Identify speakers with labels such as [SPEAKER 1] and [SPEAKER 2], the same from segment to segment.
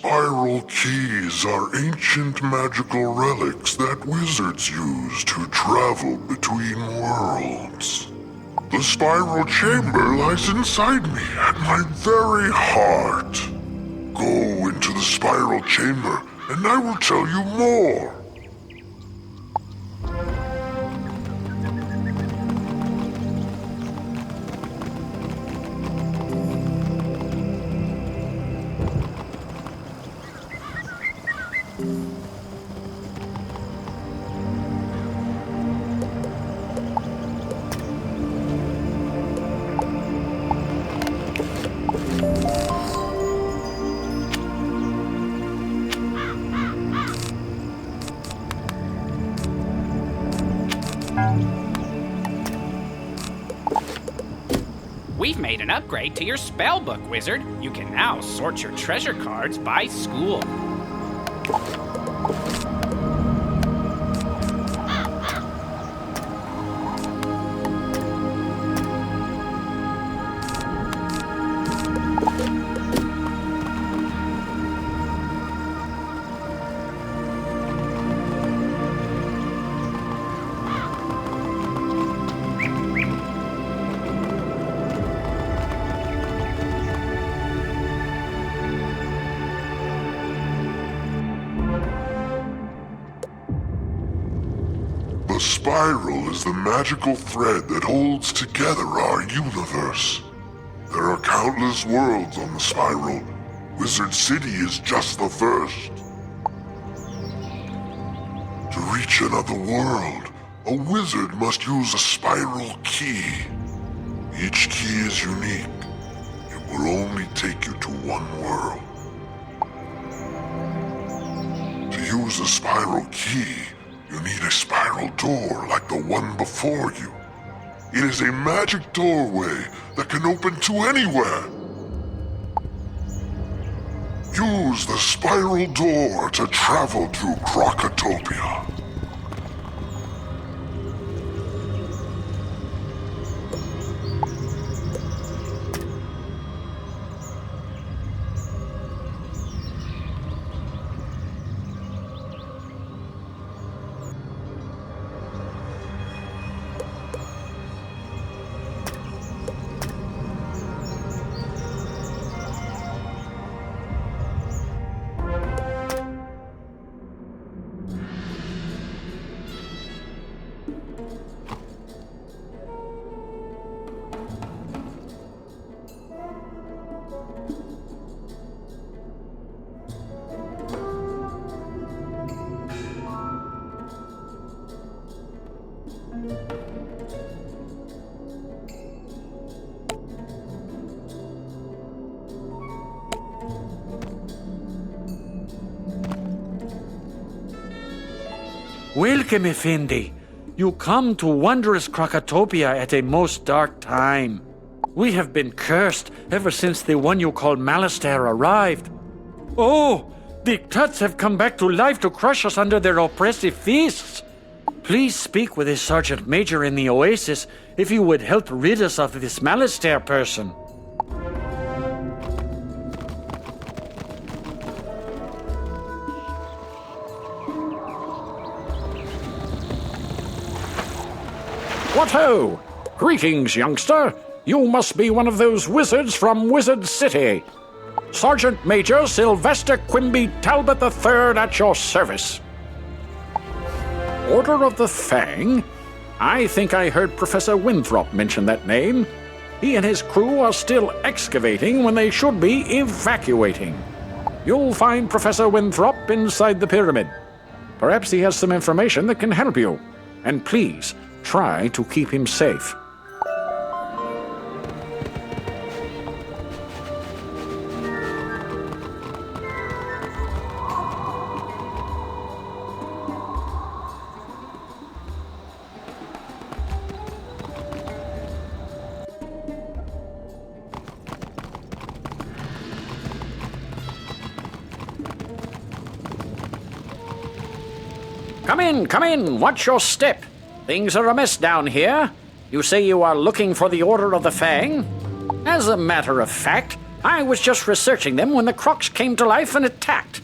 [SPEAKER 1] spiral keys are ancient magical relics that wizards use to travel between worlds. The spiral chamber lies inside me at my very heart. Go into the spiral chamber and I will tell you more.
[SPEAKER 2] We've made an upgrade to your spellbook, Wizard. You can now sort your treasure cards by school.
[SPEAKER 1] The spiral is the magical thread that holds together our universe. There are countless worlds on the spiral. Wizard City is just the first. To reach another world, a wizard must use a spiral key. Each key is unique. It will only take you to one world. To use a spiral key, you need a spiral door like the one before you. It is a magic doorway that can open to anywhere. Use the spiral door to travel to Krokotopia.
[SPEAKER 3] Welcome, Effendi. You come to wondrous Krokotopia at a most dark time. We have been cursed ever since the one you call Malastair arrived. Oh, the Tuts have come back to life to crush us under their oppressive fists. Please speak with the Sergeant Major in the Oasis if you would help rid us of this Malastair person.
[SPEAKER 4] What ho! Greetings, youngster. You must be one of those wizards from Wizard City. Sergeant Major Sylvester Quimby Talbot III at your service. Order of the Fang? I think I heard Professor Winthrop mention that name. He and his crew are still excavating when they should be evacuating. You'll find Professor Winthrop inside the pyramid. Perhaps he has some information that can help you. And please, try to keep him safe.
[SPEAKER 2] Come in, watch your step. Things are amiss down here. You say you are looking for the Order of the Fang? As a matter of fact,
[SPEAKER 4] I was just researching them when the crocs came to life and attacked.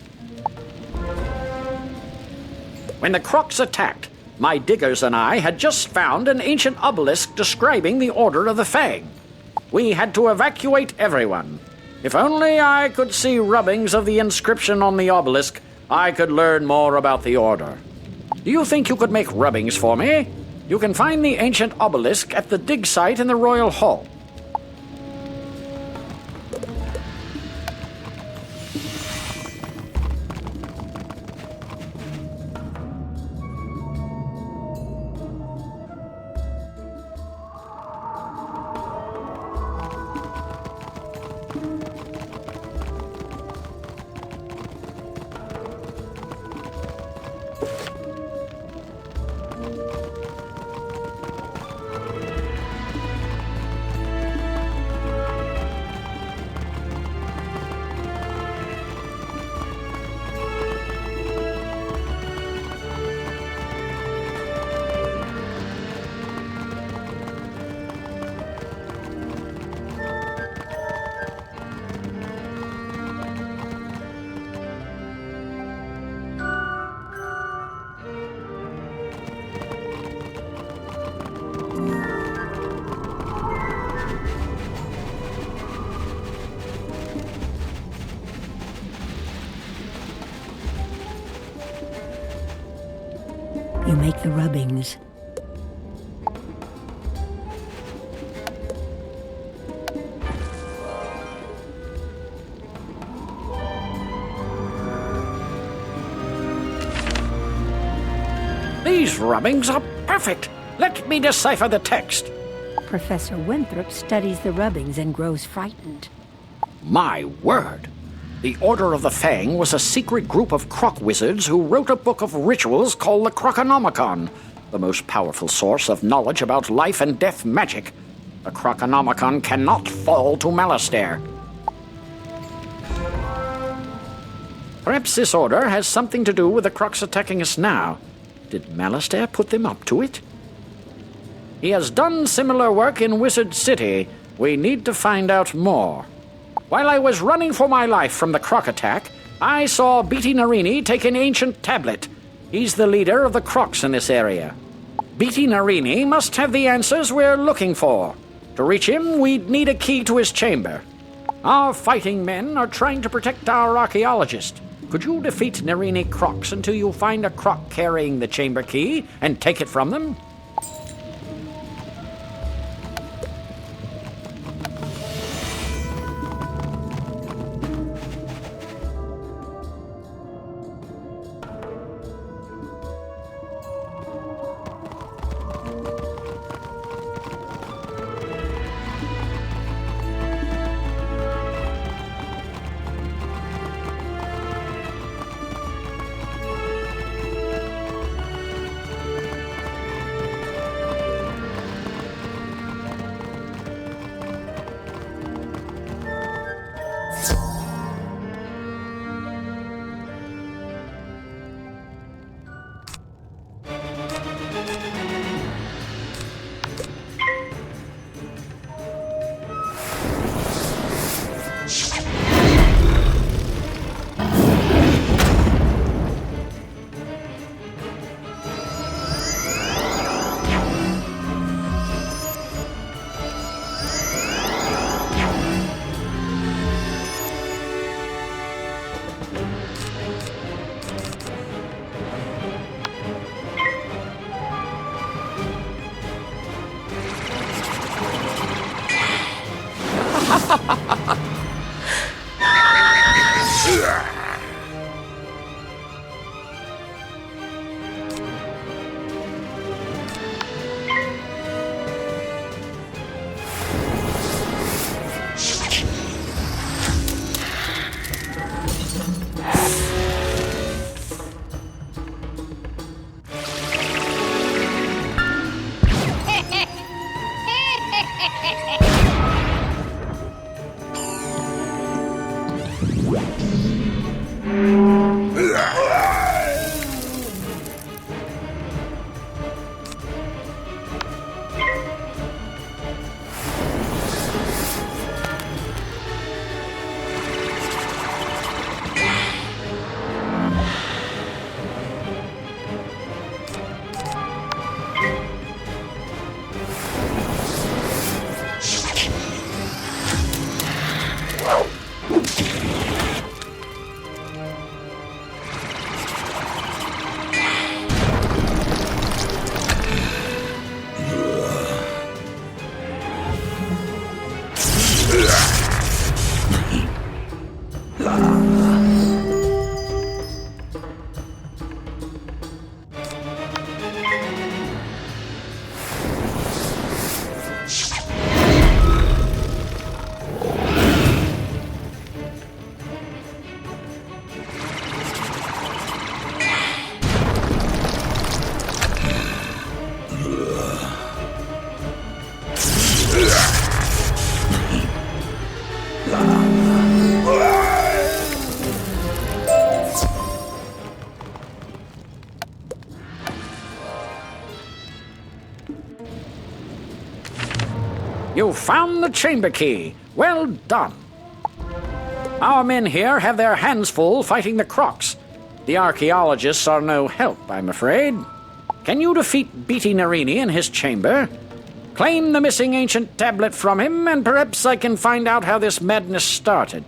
[SPEAKER 4] When the crocs attacked, my diggers and I had just found an ancient obelisk describing the Order of the Fang. We had to evacuate everyone. If only I could see rubbings of the inscription on the obelisk, I could learn more about the Order. Do you think you could make rubbings for me? You can find the ancient obelisk at the dig site in the Royal Hall.
[SPEAKER 5] You make the rubbings.
[SPEAKER 4] These rubbings are perfect. Let me decipher the text.
[SPEAKER 5] Professor Winthrop studies the rubbings and grows frightened.
[SPEAKER 4] My word! The Order of the Fang was a secret group of croc wizards who wrote a book of rituals called the Croconomicon, the most powerful source of knowledge about life and death magic. The Croconomicon cannot fall to Malastair. Perhaps this order has something to do with the crocs attacking us now. Did Malastair put them up to it? He has done similar work in Wizard City. We need to find out more. While I was running for my life from the croc attack, I saw Beatty Narini take an ancient tablet. He's the leader of the crocs in this area. Beatty Narini must have the answers we're looking for. To reach him, we'd need a key to his chamber. Our fighting men are trying to protect our archaeologist. Could you defeat Narini crocs until you find a croc carrying the chamber key and take it from them? You found the chamber key. Well done. Our men here have their hands full fighting the Crocs. The archaeologists are no help, I'm afraid. Can you defeat Beatty Narini in his chamber? Claim the missing ancient tablet from him, and perhaps I can find out how this madness started.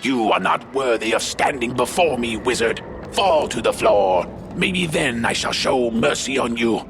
[SPEAKER 6] You are not worthy of standing before me, wizard. Fall to the floor. Maybe then I shall show mercy on you.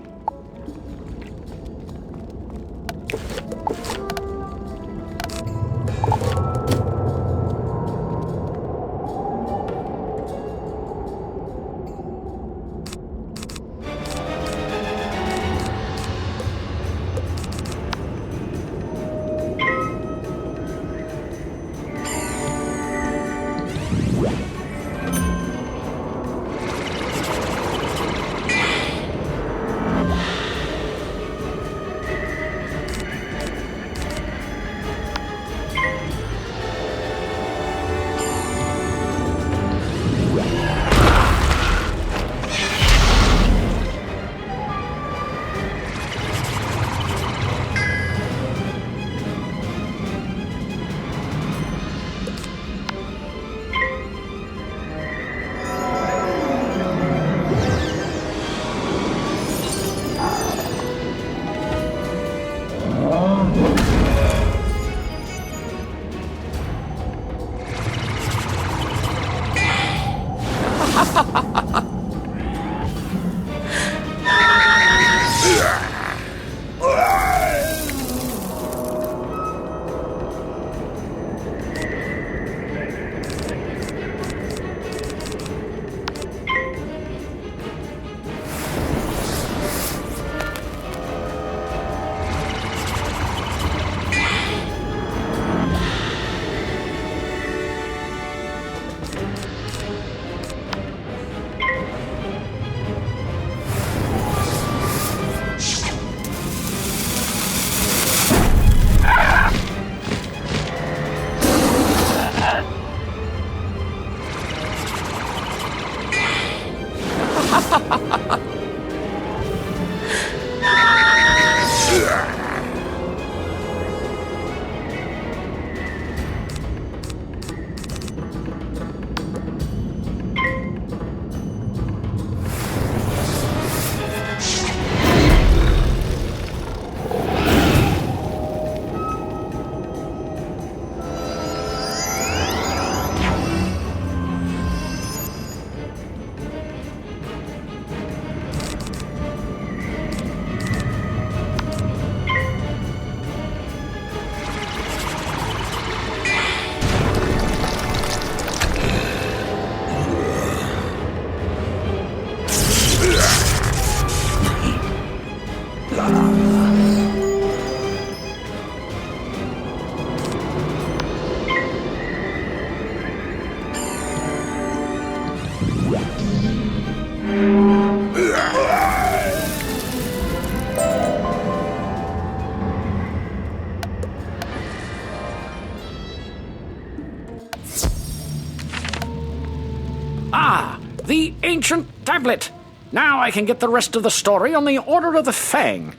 [SPEAKER 4] ancient tablet! Now I can get the rest of the story on the Order of the Fang.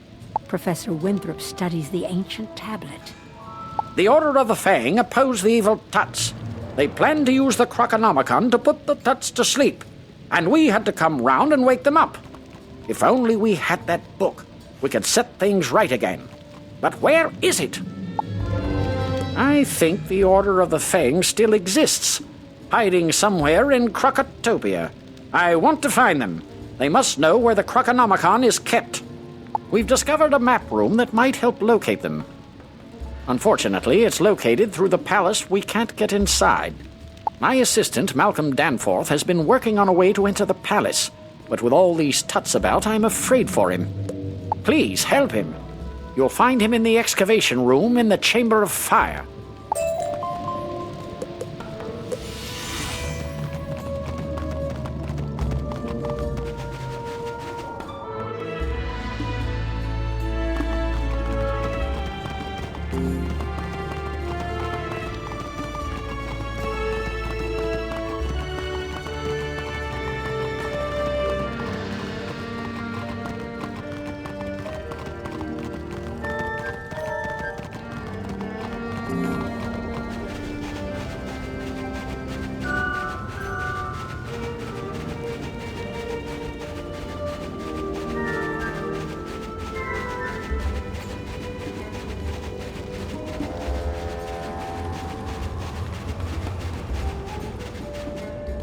[SPEAKER 5] Professor Winthrop studies the ancient tablet.
[SPEAKER 4] The Order of the Fang oppose the evil Tuts. They planned to use the Croconomicon to put the Tuts to sleep, and we had to come round and wake them up. If only we had that book, we could set things right again. But where is it? I think the Order of the Fang still exists, hiding somewhere in Krokotopia. I want to find them. They must know where the Croconomicon is kept. We've discovered a map room that might help locate them. Unfortunately, it's located through the palace we can't get inside. My assistant, Malcolm Danforth, has been working on a way to enter the palace, but with all these Tuts about, I'm afraid for him. Please, help him. You'll find him in the excavation room in the Chamber of Fire.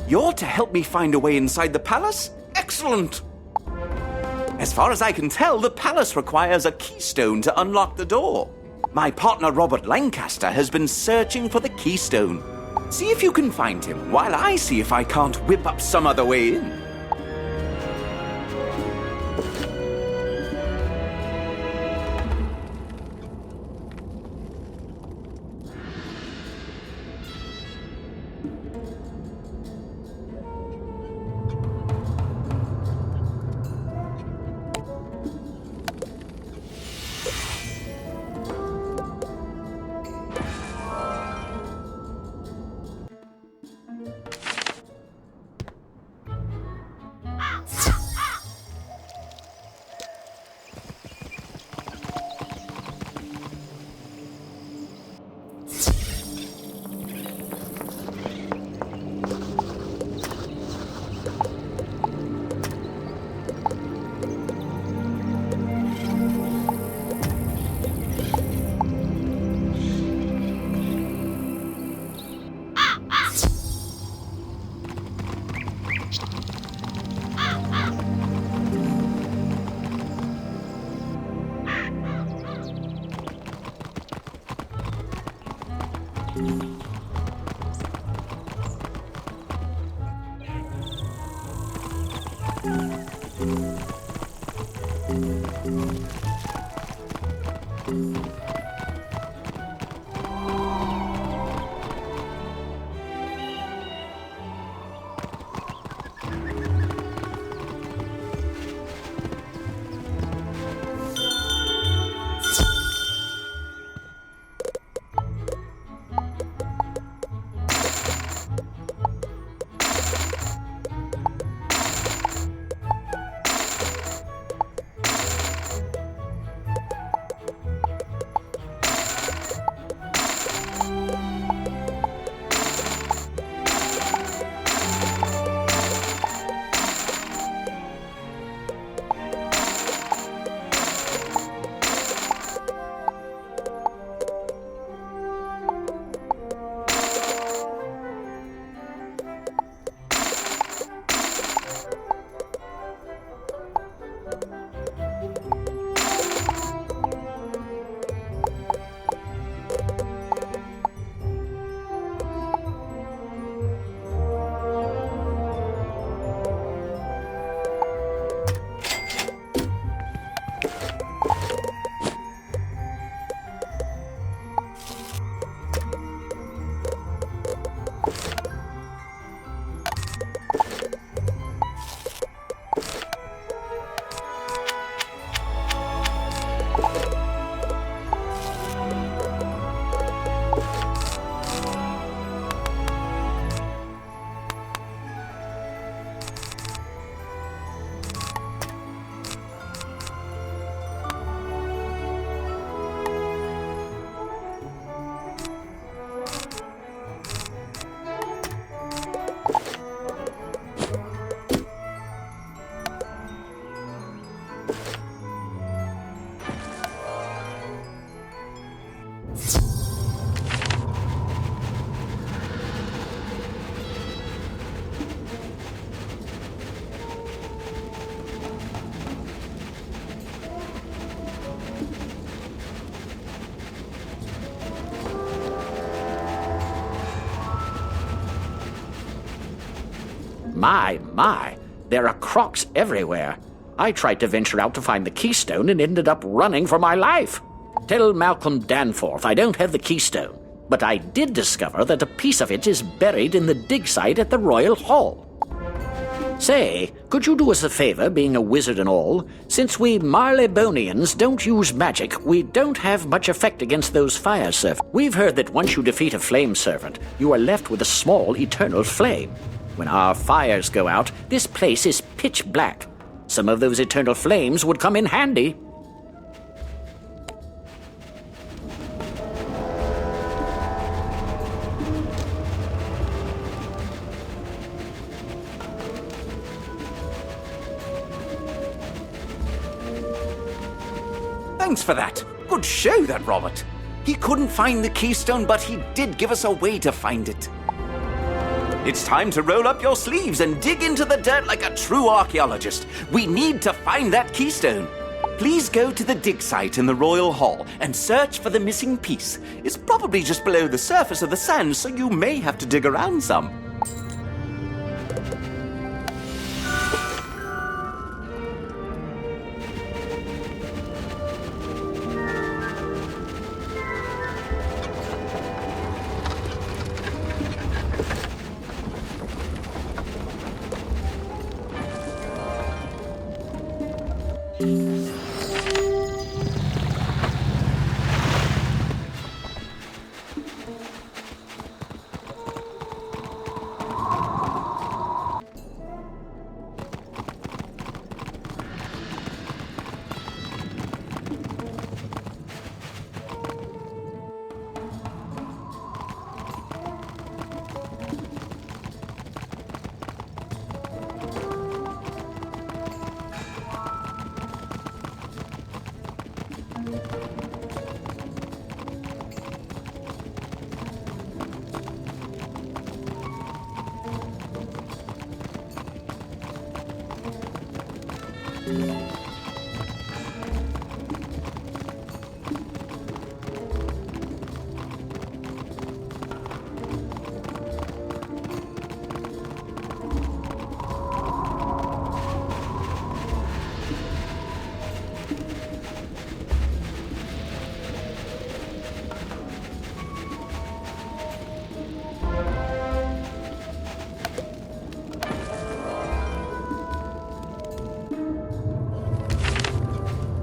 [SPEAKER 7] You're to help me find a way inside the palace? Excellent! As far as I can tell, the palace requires a keystone to unlock the door. My partner Robert Lancaster has been searching for the keystone. See if you can find him, while I see if I can't whip up some other way in.
[SPEAKER 4] My, there are crocs everywhere. I tried to venture out to find the keystone and ended up running for my life. Tell Malcolm Danforth I don't have the keystone, but I did discover that a piece of it is buried in the dig site at the Royal Hall. Say, could you do us a favor, being a wizard and all? Since we Marleybonians don't use magic, we don't have much effect against those fire servants. We've heard that once you defeat a flame servant, you are left with a small eternal flame. When our fires go out, this place is pitch black. Some of those eternal flames would come in handy.
[SPEAKER 7] Thanks for that. Good show, that Robert. He couldn't find the keystone, but he did give us a way to find it. It's time to roll up your sleeves and dig into the dirt like a true archaeologist. We need to find that keystone. Please go to the dig site in the Royal Hall and search for the missing piece. It's probably just below the surface of the sand, so you may have to dig around some.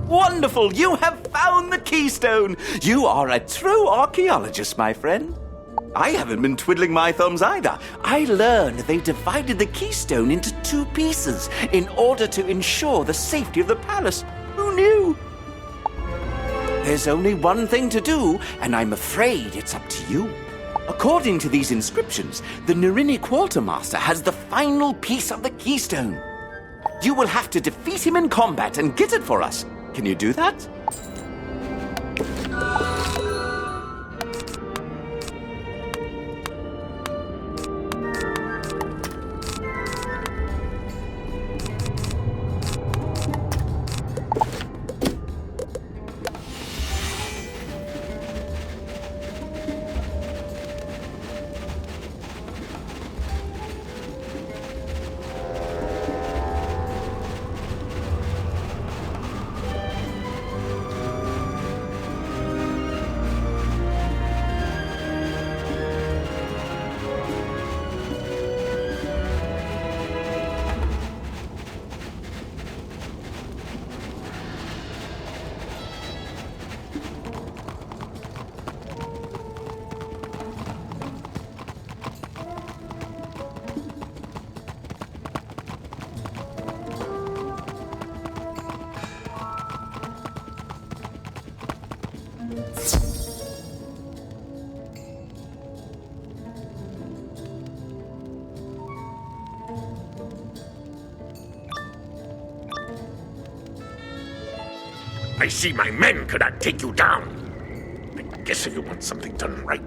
[SPEAKER 7] Wonderful! You have found the keystone! You are a true archaeologist, my friend. I haven't been twiddling my thumbs either. I learned they divided the keystone into 2 pieces in order to ensure the safety of the palace. Who knew? There's only one thing to do, and I'm afraid it's up to you. According to these inscriptions, the Narini Quartermaster has the final piece of the keystone. You will have to defeat him in combat and get it for us. Can you do that?
[SPEAKER 6] I see my men could not take you down. I guess if you want something done right,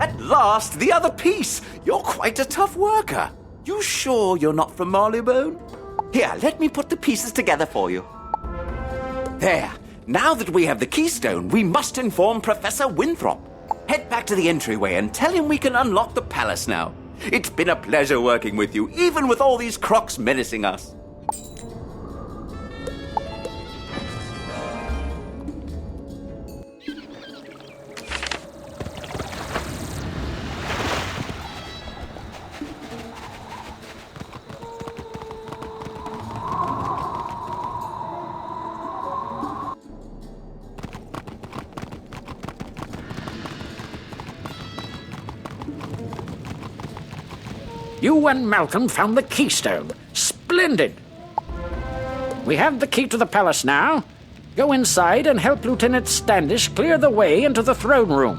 [SPEAKER 7] At last, the other piece! You're quite a tough worker. You sure you're not from Marleybone? Here, let me put the pieces together for you. There. Now that we have the keystone, we must inform Professor Winthrop. Head back to the entryway and tell him we can unlock the palace now. It's been a pleasure working with you, even with all these crocs menacing us.
[SPEAKER 4] You and Malcolm found the keystone. Splendid! We have the key to the palace now. Go inside and help Lieutenant Standish clear the way into the throne room.